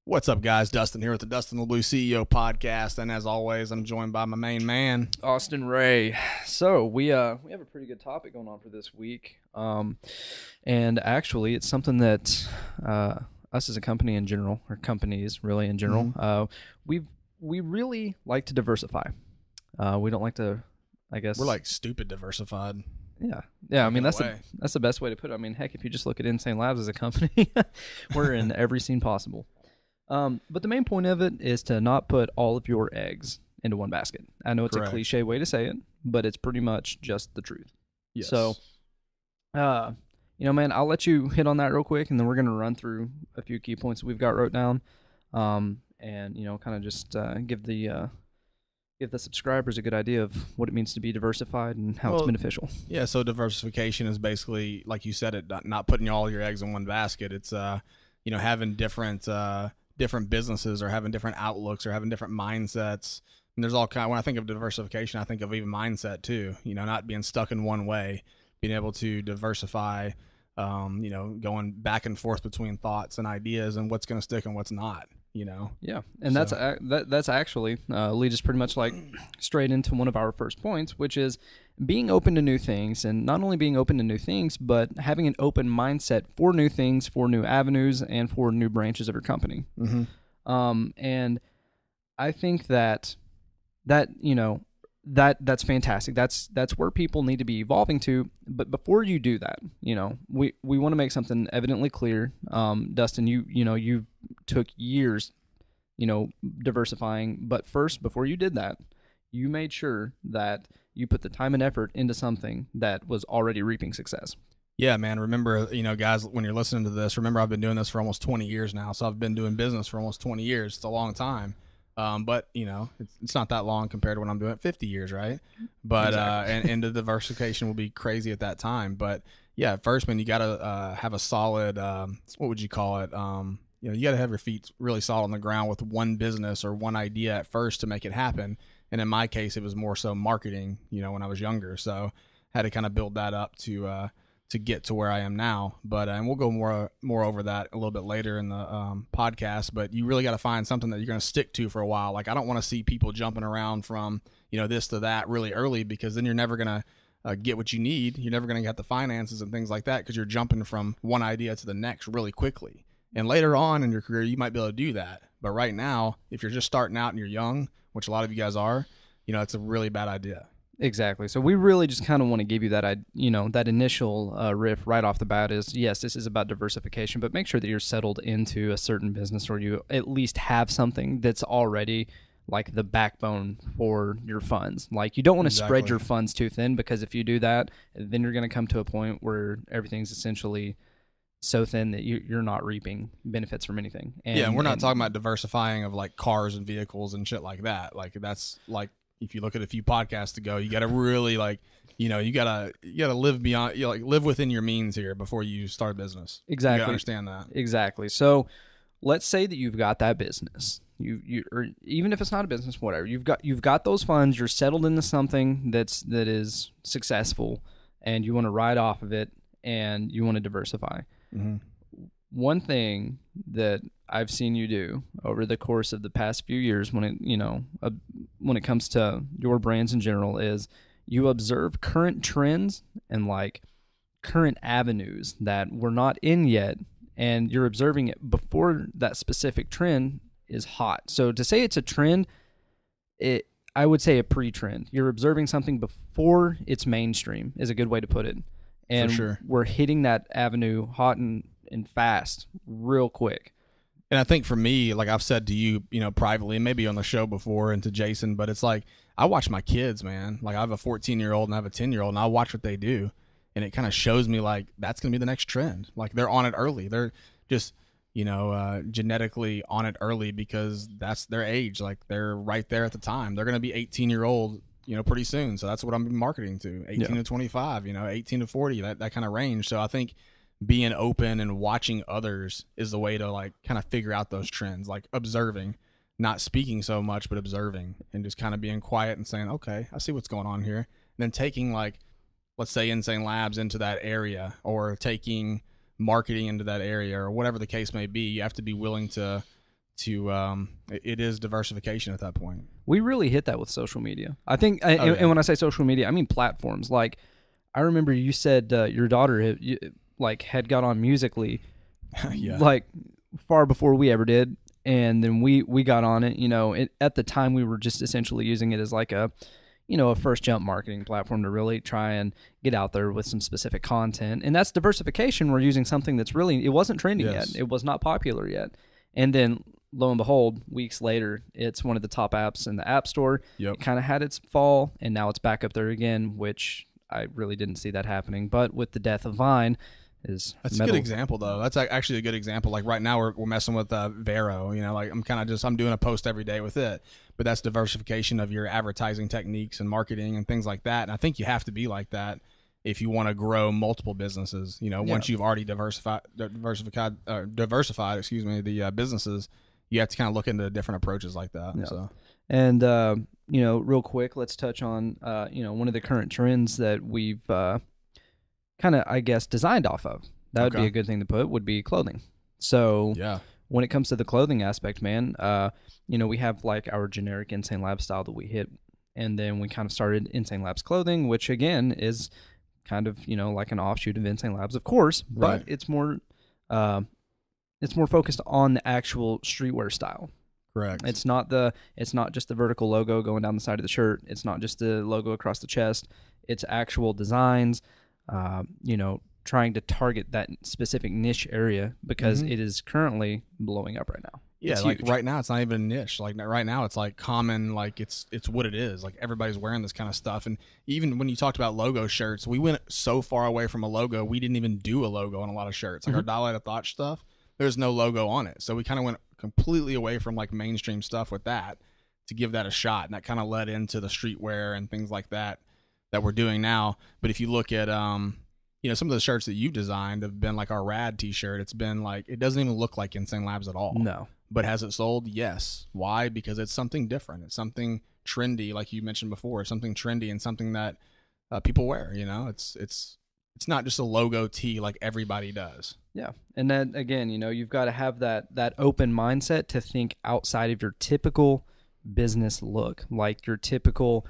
What's up, guys? Dustin here with the Dustin LeBleu CEO podcast, and as always, I'm joined by my main man, Austin Ray. So we have a pretty good topic going on for this week, and actually, it's something that us as a company in general, or companies really in general, we really like to diversify. We don't like to, I guess we're like stupid diversified. Yeah. I mean, that's the best way to put it. I mean, heck, if you just look at Insane Labs as a company, we're in every scene possible. But the main point of it is to not put all of your eggs into one basket. I know it's Correct. a cliche way to say it, but it's pretty much just the truth. Yes. So, man, I'll let you hit on that real quick, and then we're going to run through a few key points that we've got wrote down, and kind of just give the subscribers a good idea of what it means to be diversified and how it's beneficial. Yeah, so diversification is basically, like you said, not putting all your eggs in one basket. It's having different businesses, or having different outlooks, or having different mindsets. And there's all kind. When I think of diversification, I think of even mindset too. Not being stuck in one way, being able to diversify. Going back and forth between thoughts and ideas, and what's going to stick and what's not. Yeah, and that's actually leads us pretty much like straight into one of our first points, which is being open to new things, and not only being open to new things, but having an open mindset for new things, for new avenues, and for new branches of your company. Mm-hmm. And I think that's fantastic. That's where people need to be evolving to. But before you do that, we want to make something evidently clear. Dustin, you took years, diversifying. But first, before you did that, you made sure that you put the time and effort into something that was already reaping success. Yeah, man. Remember, guys, when you're listening to this, remember I've been doing this for almost 20 years now. So I've been doing business for almost 20 years. It's a long time. But it's not that long compared to what I'm doing at 50 years, right? But Exactly. and the diversification will be crazy at that time. But yeah, at first, man, you got to have a solid, what would you call it? You got to have your feet really solid on the ground with one business or one idea at first to make it happen. And in my case, it was more so marketing, when I was younger. So I had to kind of build that up to get to where I am now. But and we'll go more over that a little bit later in the podcast. But you really got to find something that you're going to stick to for a while. Like, I don't want to see people jumping around from this to that really early, because then you're never going to get what you need. You're never going to get the finances and things like that, because you're jumping from one idea to the next really quickly. And later on in your career, you might be able to do that. But right now, if you're just starting out and you're young, which a lot of you guys are, it's a really bad idea. Exactly. So we really just kind of want to give you that, that initial riff right off the bat is, yes, this is about diversification, but make sure that you're settled into a certain business, or you at least have something that's already like the backbone for your funds. Like, you don't want to spread your funds too thin, because if you do that, then you're going to come to a point where everything's essentially so thin that you're not reaping benefits from anything. And we're not talking about diversifying of like cars and vehicles and shit like that. Like, that's like, if you look at a few podcasts ago, you got to really you got to live beyond, live within your means here before you start a business. Exactly. You got to understand that. Exactly. So let's say that you've got that business. Or even if it's not a business, whatever. You've got those funds, you're settled into something that is successful, and you want to ride off of it, and you want to diversify. Mm-hmm. One thing that I've seen you do over the course of the past few years, when it comes to your brands in general, is you observe current trends and like current avenues that we're not in yet, and you're observing it before that specific trend is hot. So to say it's a trend, I would say a pre-trend. You're observing something before it's mainstream is a good way to put it. And for sure, we're hitting that avenue hot and fast real quick. And I think for me, like I've said to you, privately, and maybe on the show before, and to Jason, but it's like, I watch my kids, man. Like, I have a 14-year-old and I have a 10-year-old, and I watch what they do, and it kind of shows me like that's going to be the next trend. Like, they're on it early. They're just, genetically on it early, because that's their age. Like, they're right there at the time. They're going to be 18-year-old, pretty soon. So that's what I'm marketing to, 18 to 25, 18 to 40, that kind of range. So I think being open and watching others is the way to like kind of figure out those trends, like observing, not speaking so much, but observing, and just kind of being quiet and saying, okay, I see what's going on here. And then taking, like, let's say Insane Labs into that area, or taking marketing into that area, or whatever the case may be. You have to be willing to it is diversification at that point. We really hit that with social media. I think, and when I say social media, I mean platforms. Like, I remember you said your daughter had got on Musically, Yeah. like far before we ever did, and then we got on it. At the time we were just essentially using it as like a first jump marketing platform to really try and get out there with some specific content, and that's diversification. We're using something that's really, it wasn't trending yet, it was not popular yet, and then lo and behold, weeks later, it's one of the top apps in the App Store. Yep. It kind of had its fall, and now it's back up there again, which I really didn't see that happening. But with the death of Vine, that's a good example, though. That's actually a good example. Like right now, we're messing with Vero. Like I'm doing a post every day with it. But that's diversification of your advertising techniques and marketing and things like that. And I think you have to be like that if you want to grow multiple businesses. Once you've already diversified, the businesses, you have to kind of look into different approaches like that. Yeah. So, and real quick, let's touch on one of the current trends that we've kind of, I guess, designed off of. That would be a good thing to put, would be clothing. So yeah, when it comes to the clothing aspect, man, we have like our generic Insane Labs style that we hit, and then we kind of started Insane Labs clothing, which again is kind of like an offshoot of Insane Labs, of course, but it's more focused on the actual streetwear style. Correct. It's not just the vertical logo going down the side of the shirt. It's not just the logo across the chest. It's actual designs. Trying to target that specific niche area because it is currently blowing up right now. Yeah, like right now it's not even a niche. Like right now it's like common, like it's what it is. Like everybody's wearing this kind of stuff. And even when you talked about logo shirts, we went so far away from a logo, we didn't even do a logo on a lot of shirts. Like our Dial of Thought stuff, there's no logo on it. So we kind of went completely away from like mainstream stuff with that to give that a shot. And that kind of led into the streetwear and things like that we're doing now. But if you look at some of the shirts that you've designed have been like our Rad t-shirt. It's been like, it doesn't even look like Insane Labs at all. No. But has it sold? Yes. Why? Because it's something different. It's something trendy, like you mentioned before. It's something trendy and something that people wear. It's not just a logo tee like everybody does. Yeah, and then again, you've got to have that open mindset to think outside of your typical business look, like your typical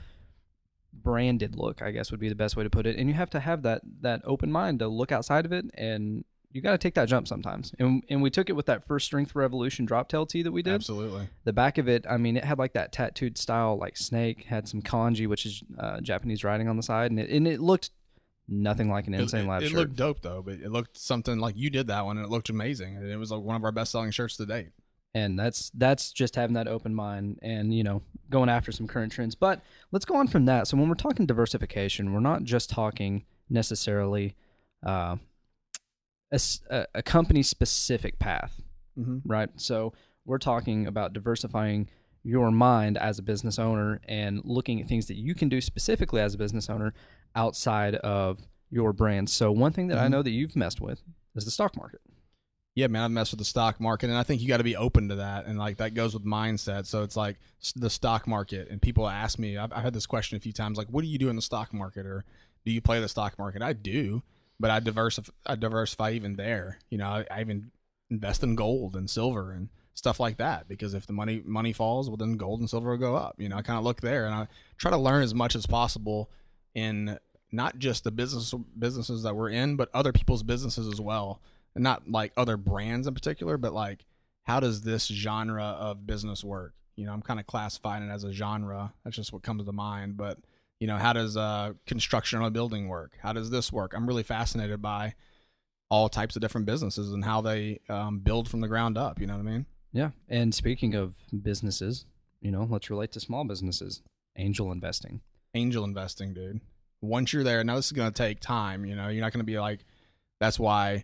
branded look, I guess would be the best way to put it. And you have to have that open mind to look outside of it, and you got to take that jump sometimes. And we took it with that first Strength Revolution drop tail tee that we did. Absolutely. The back of it, I mean, it had like that tattooed style, like snake, had some kanji, which is Japanese writing on the side, and it looked nothing like an Insane Labs shirt. It looked dope though, but it looked something like you did that one, and it looked amazing. And it was like one of our best selling shirts to date. And that's just having that open mind and, going after some current trends. But let's go on from that. So when we're talking diversification, we're not just talking necessarily a company-specific path, right? So we're talking about diversifying your mind as a business owner and looking at things that you can do specifically as a business owner outside of your brand. So one thing that I know that you've messed with is the stock market. Yeah, man, I've messed with the stock market, and I think you got to be open to that, and like that goes with mindset. So it's like the stock market, and people ask me, I've had this question a few times, like, what do you do in the stock market, or do you play the stock market? I do, but I diversify even there. I even invest in gold and silver and stuff like that, because if the money falls, well, then gold and silver will go up. I kind of look there, and I try to learn as much as possible in not just the businesses that we're in, but other people's businesses as well. And not like other brands in particular, but like, how does this genre of business work? I'm kind of classifying it as a genre. That's just what comes to mind. But, how does construction on a building work? How does this work? I'm really fascinated by all types of different businesses and how they build from the ground up. You know what I mean? Yeah. And speaking of businesses, let's relate to small businesses. Angel investing. Angel investing, dude. Once you're there, now this is going to take time. You're not going to be like, that's why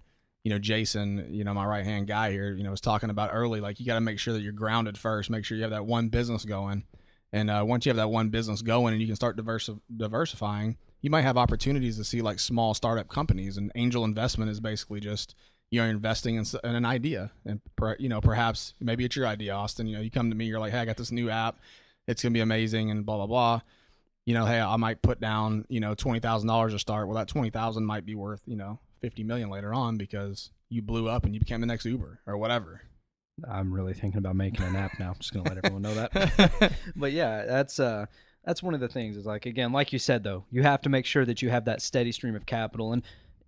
Jason, my right-hand guy here, was talking about early, like you got to make sure that you're grounded first, make sure you have that one business going. And once you have that one business going and you can start diversifying, you might have opportunities to see like small startup companies. And angel investment is basically just, you're investing in an idea. And, perhaps maybe it's your idea, Austin. You come to me, you're like, hey, I got this new app. It's going to be amazing and blah, blah, blah. Hey, I might put down, $20,000 to start. Well, that $20,000 might be worth, $50 million later on because you blew up and you became the next Uber or whatever. I'm really thinking about making an app now. I'm just gonna let everyone know that. But yeah, that's one of the things. Is like, again, like you said though, you have to make sure that you have that steady stream of capital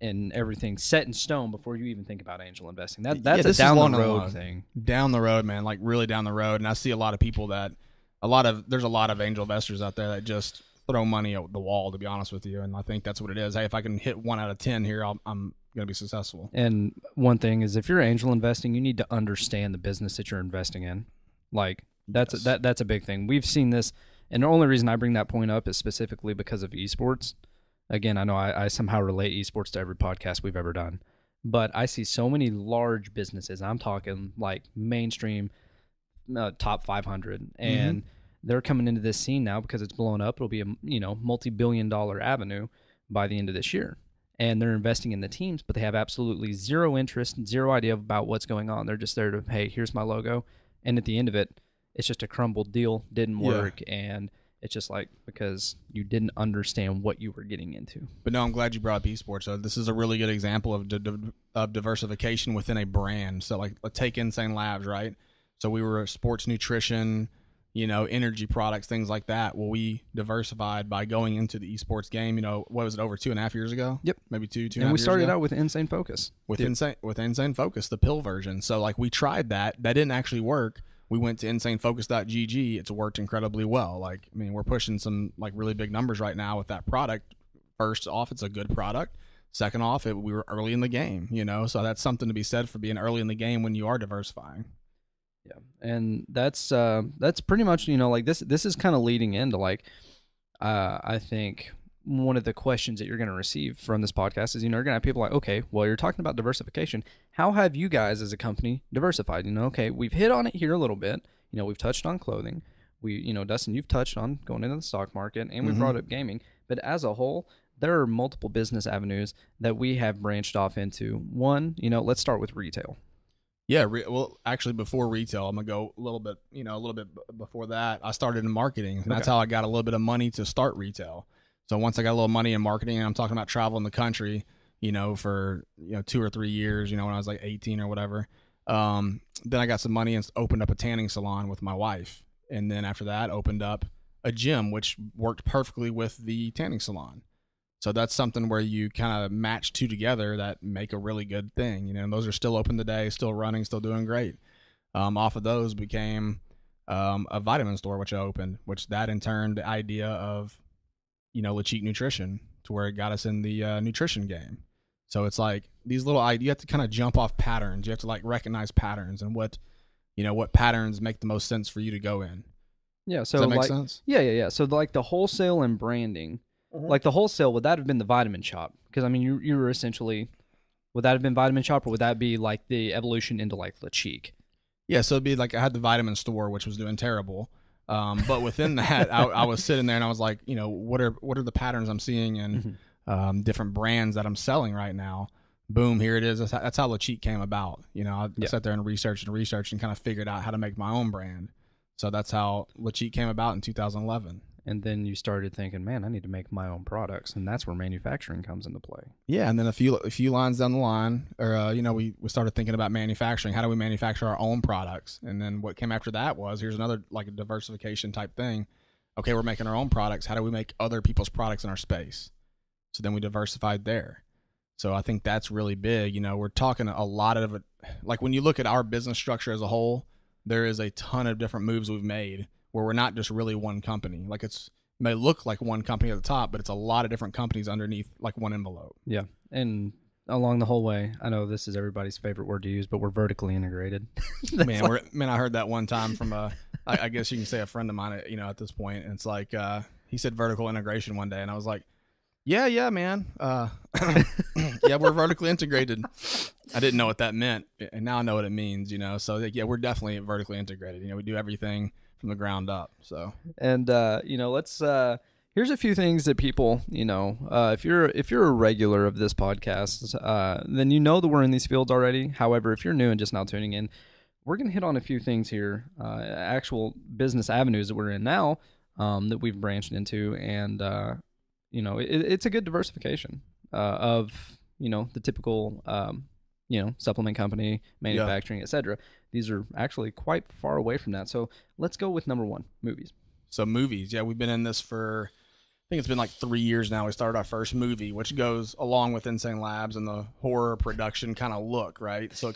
and everything set in stone before you even think about angel investing. That's a down the road thing. Down the road, man, like really down the road. And I see a lot of people there's a lot of angel investors out there that just throw money at the wall, to be honest with you. And I think that's what it is. Hey, if I can hit 1 out of 10 here, I'm going to be successful. And one thing is, if you're angel investing, you need to understand the business that you're investing in. Like that's a big thing. We've seen this, and the only reason I bring that point up is specifically because of esports. Again, I know I somehow relate esports to every podcast we've ever done, but I see so many large businesses. I'm talking like mainstream, top 500, and they're coming into this scene now because it's blown up. It'll be a multi-billion-dollar avenue by the end of this year, and they're investing in the teams, but they have absolutely zero interest, zero idea about what's going on. They're just there to, hey, here's my logo, and at the end of it, it's just a crumbled deal, didn't work, and it's just like because you didn't understand what you were getting into. But no, I'm glad you brought up esports. So this is a really good example of diversification within a brand. So like, let's take Insane Labs, right? So we were sports nutrition, energy products, things like that. Well, we diversified by going into the esports game. What was it, over 2.5 years ago? Yep, maybe two. And we started out with Insane Focus. With Insane Focus, the pill version. So like we tried that didn't actually work. We went to insanefocus.gg. It's worked incredibly well. Like, I mean, we're pushing some like really big numbers right now with that product. First off, it's a good product. Second off, we were early in the game. So that's something to be said for being early in the game when you are diversifying. Yeah, and that's pretty much like this is kind of leading into like I think one of the questions that you're going to receive from this podcast is you're going to have people like, okay, well, you're talking about diversification. How have you guys as a company diversified? Okay, we've hit on it here a little bit. We've touched on clothing. Dustin, you've touched on going into the stock market, and we brought up gaming. But as a whole, there are multiple business avenues that we have branched off into. One, let's start with retail. Yeah, well, actually, before retail, I'm gonna go a little bit before that. I started in marketing, and that's how I got a little bit of money to start retail. So once I got a little money in marketing, and I'm talking about traveling the country, for 2 or 3 years, when I was like 18 or whatever. Then I got some money and opened up a tanning salon with my wife, and then after that, opened up a gym, which worked perfectly with the tanning salon. So that's something where you kind of match two together that make a really good thing, and those are still open today, still running, still doing great. Off of those became a vitamin store, which I opened, which that in turn the idea of, LeCheek Nutrition, to where it got us in the nutrition game. So it's like these little ideas, you have to kind of jump off patterns. You have to like recognize patterns and what patterns make the most sense for you to go in. Yeah. So does that make sense? Yeah. So like the wholesale and branding. Like the wholesale, would that have been the vitamin shop? Because I mean, you were essentially, would that have been vitamin shop, or would that be like the evolution into like LeCheek? Yeah, so it'd be like I had the vitamin store, which was doing terrible, but within that, I was sitting there and I was like, what are the patterns I'm seeing in different brands that I'm selling right now? Boom, here it is. That's how LeCheek came about. I sat there and researched and kind of figured out how to make my own brand. So that's how LeCheek came about in 2011. And then you started thinking, man, I need to make my own products, and that's where manufacturing comes into play. Yeah, and then a few lines down the line, or we started thinking about manufacturing. How do we manufacture our own products? And then what came after that was, here's another like a diversification type thing. Okay, we're making our own products. How do we make other people's products in our space? So then we diversified there. So I think that's really big. We're talking a lot of it. Like when you look at our business structure as a whole, there is a ton of different moves we've made, where we're not just really one company. Like it may look like one company at the top, but it's a lot of different companies underneath like one envelope. Yeah. And along the whole way, I know this is everybody's favorite word to use, but we're vertically integrated. Man, I heard that one time from I guess you can say a friend of mine, at this point. And it's like, he said vertical integration one day. And I was like, yeah, man. Yeah, we're vertically integrated. I didn't know what that meant. And now I know what it means, So yeah, we're definitely vertically integrated. We do everything from the ground up. So, and let's here's a few things that people, if you're a regular of this podcast, then that we're in these fields already. However, if you're new and just now tuning in, we're gonna hit on a few things here, actual business avenues that we're in now, that we've branched into, and it's a good diversification of the typical supplement company, manufacturing, etc. These are actually quite far away from that. So let's go with number one, movies. So movies, yeah, we've been in this for, I think it's been like 3 years now. We started our first movie, which goes along with Insane Labs and the horror production kind of look, right? So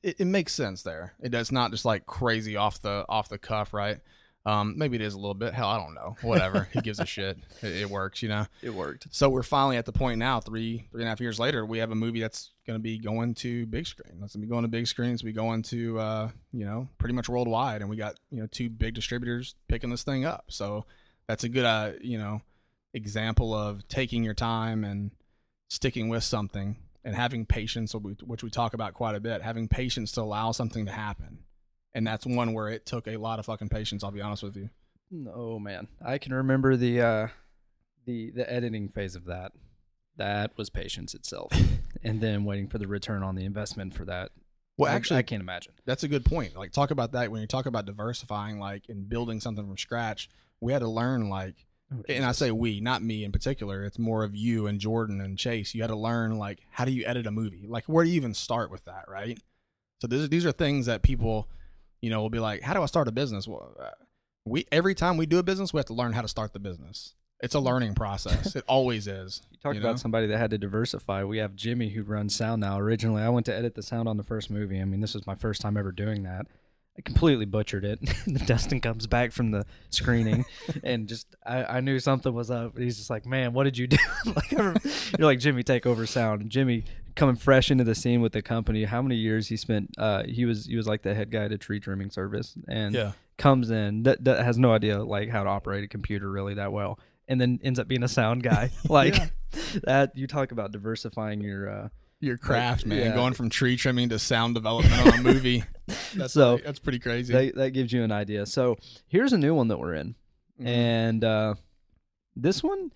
it makes sense there. It's not just like crazy off the cuff, right? Maybe it is a little bit. Hell, I don't know. Whatever. Who gives a shit? It works, It worked. So we're finally at the point now, three and a half years later, we have a movie that's going to be going to big screen. That's going to be going to big screens. Be going to, pretty much worldwide. And we got, 2 big distributors picking this thing up. So that's a good, example of taking your time and sticking with something and having patience, which we talk about quite a bit, having patience to allow something to happen. And that's one where it took a lot of fucking patience, I'll be honest with you. Oh man, I can remember the editing phase of that. That was patience itself. And then waiting for the return on the investment for that. Well, actually, I can't imagine. That's a good point. Like, talk about that when you talk about diversifying, like, and building something from scratch. We had to learn, like, and I say we, not me in particular. It's more of you and Jordan and Chase. You had to learn, like, how do you edit a movie? Like, where do you even start with that, right? So these are things that people, will be like, how do I start a business? Well, every time we do a business, we have to learn how to start the business. It's a learning process. It always is. You talked about somebody that had to diversify. We have Jimmy who runs sound now. Originally, I went to edit the sound on the first movie. I mean, this was my first time ever doing that. I completely butchered it. Dustin comes back from the screening and I knew something was up. He's just like, man, what did you do? You're like, Jimmy, take over sound. And Jimmy coming fresh into the scene with the company. How many years he spent? He was like the head guy at a tree trimming service and comes in that has no idea like how to operate a computer really that well. And then ends up being a sound guy. That you talk about diversifying your craft, man. Going from tree trimming to sound development on a movie. That's pretty crazy. That gives you an idea. So here's a new one that we're in. Mm-hmm. And this one,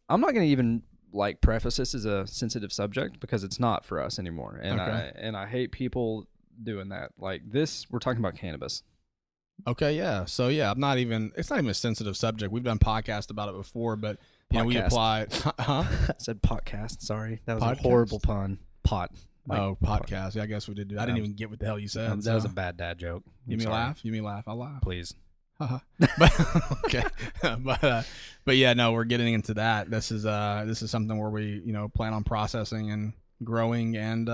I'm not going to even like preface this as a sensitive subject because it's not for us anymore. And I hate people doing that. Like this, we're talking about cannabis. Okay, yeah. So yeah, it's not even a sensitive subject. We've done podcasts about it before, but we apply. Huh? I said podcast. Sorry, that was a horrible pun. Podcast. Yeah, I guess we did do that. I didn't even get what the hell you said. That was a bad dad joke. You mean laugh? You mean laugh? I'll laugh. Please. Okay. but yeah, no, we're getting into that. This is something where we plan on processing and growing, and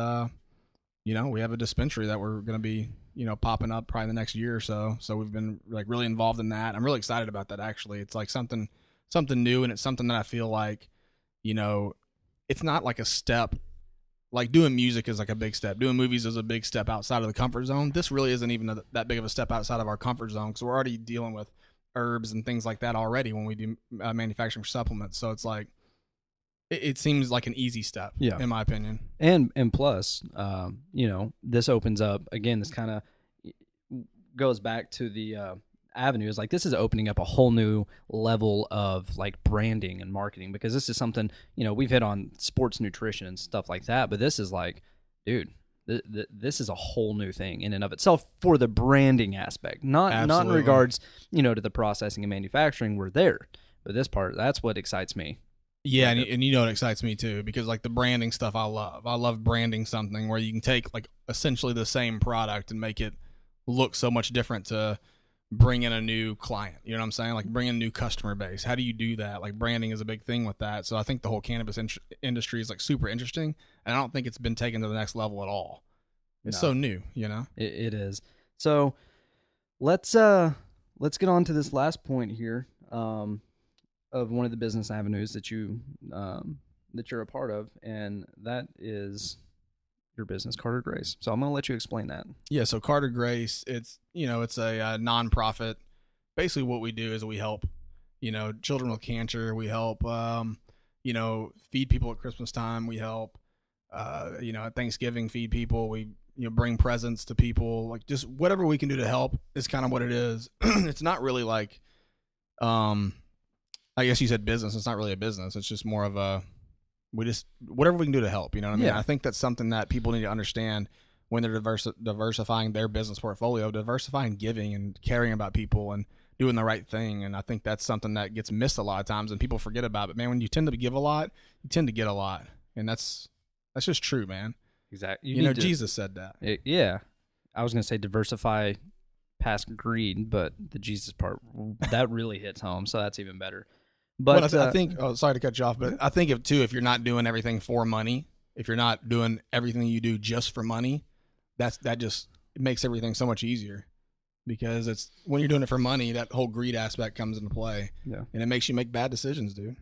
we have a dispensary that we're going to be popping up probably the next year or so. So we've been like really involved in that. I'm really excited about that. Actually, it's like something new, and it's something that I feel like it's not like a step. Like doing music is like a big step. Doing movies is a big step outside of the comfort zone. This really isn't even that big of a step outside of our comfort zone because we're already dealing with herbs and things like that already when we do manufacturing for supplements. So it's like it seems like an easy step, in my opinion. And plus, this opens up again. This kind of goes back to the avenue. Is like this is opening up a whole new level of like branding and marketing because this is something we've hit on sports nutrition and stuff like that, but this is like, dude, this is a whole new thing in and of itself for the branding aspect. Not in regards to the processing and manufacturing. We're there, but this part that's what excites me. Yeah, and it excites me too because like the branding stuff I love branding something where you can take like essentially the same product and make it look so much different to bring in a new client. You know what I'm saying? Like bring in a new customer base. How do you do that? Like branding is a big thing with that. So I think the whole cannabis industry is like super interesting, and I don't think it's been taken to the next level at all. It's so new, It is. So let's get on to this last point here. Of one of the business avenues that you're a part of, and that is your business, Carter Grace. So I'm going to let you explain that. Yeah, so Carter Grace, it's it's a nonprofit. Basically, what we do is we help children with cancer. We help feed people at Christmas time. We help at Thanksgiving feed people. We bring presents to people. Like just whatever we can do to help is kind of what it is. It's not really like I guess you said business. It's not really a business. It's just more of whatever we can do to help. You know what I mean? Yeah. I think that's something that people need to understand when they're diversifying their business portfolio, diversifying giving and caring about people and doing the right thing. And I think that's something that gets missed a lot of times and people forget about. But man, when you tend to give a lot, you tend to get a lot. And that's just true, man. Exactly. You know, Jesus said that. Yeah. I was going to say diversify past greed, but the Jesus part, that really hits home. So that's even better. But I think, sorry to cut you off, but I think if you're not doing everything for money, if you're not doing everything you do just for money, that just it makes everything so much easier, because it's when you're doing it for money, that whole greed aspect comes into play. Yeah. And it makes you make bad decisions, dude.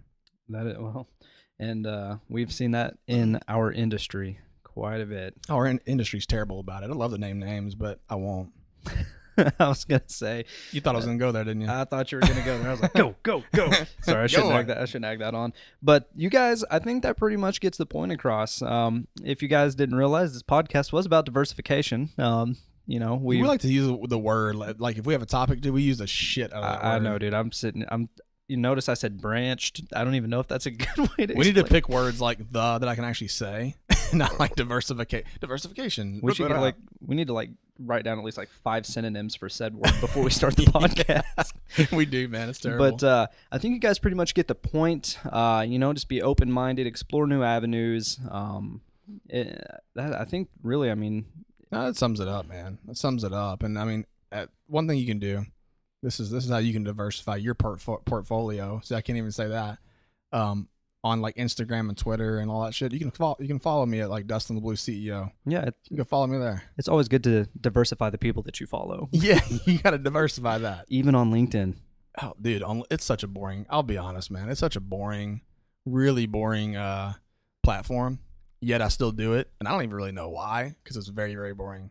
And we've seen that in our industry quite a bit. Our industry's terrible about it. I love to name names, but I won't. I was going to say. You thought I was going to go there, didn't you? I thought you were going to go there. I was like, go. Sorry, I shouldn't egg that on. But you guys, I think that pretty much gets the point across. If you guys didn't realize, this podcast was about diversification. We like to use the word, like if we have a topic, we use the shit out of that word. I know, dude. You notice I said branched. I don't even know if that's a good way to We need to pick words like that I can actually say, not like diversification. We need to write down at least 5 synonyms for said word before we start the podcast. We do, man. It's terrible. But I think you guys pretty much get the point. Just be open-minded, explore new avenues. I think really, that sums it up, man. That sums it up. And one thing you can do. This is how you can diversify your portfolio. So I can't even say that. On Instagram and Twitter and all that shit. You can follow me at Dustin LeBleu CEO. Yeah, you can follow me there. It's always good to diversify the people that you follow. Yeah, you got to diversify that. Even on LinkedIn. Oh, dude, it's such a boring. I'll be honest, man. It's such a boring, really boring platform. Yet I still do it, and I don't even really know why, because it's very, very boring.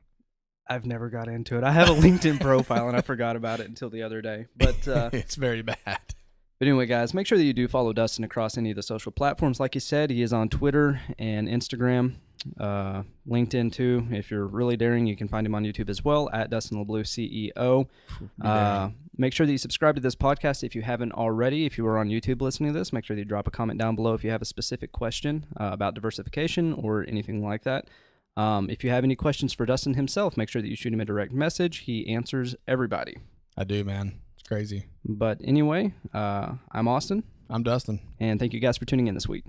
I've never got into it. I have a LinkedIn profile, and I forgot about it until the other day. But it's very bad. But anyway, guys, make sure that you do follow Dustin across any of the social platforms. Like you said, he is on Twitter and Instagram, LinkedIn too. If you're really daring, you can find him on YouTube as well, at Dustin LeBleu CEO. Make sure that you subscribe to this podcast if you haven't already. If you are on YouTube listening to this, make sure that you drop a comment down below if you have a specific question about diversification or anything like that. If you have any questions for Dustin himself, make sure that you shoot him a direct message. He answers everybody. I do, man. It's crazy. But anyway, I'm Austin. I'm Dustin. And thank you guys for tuning in this week.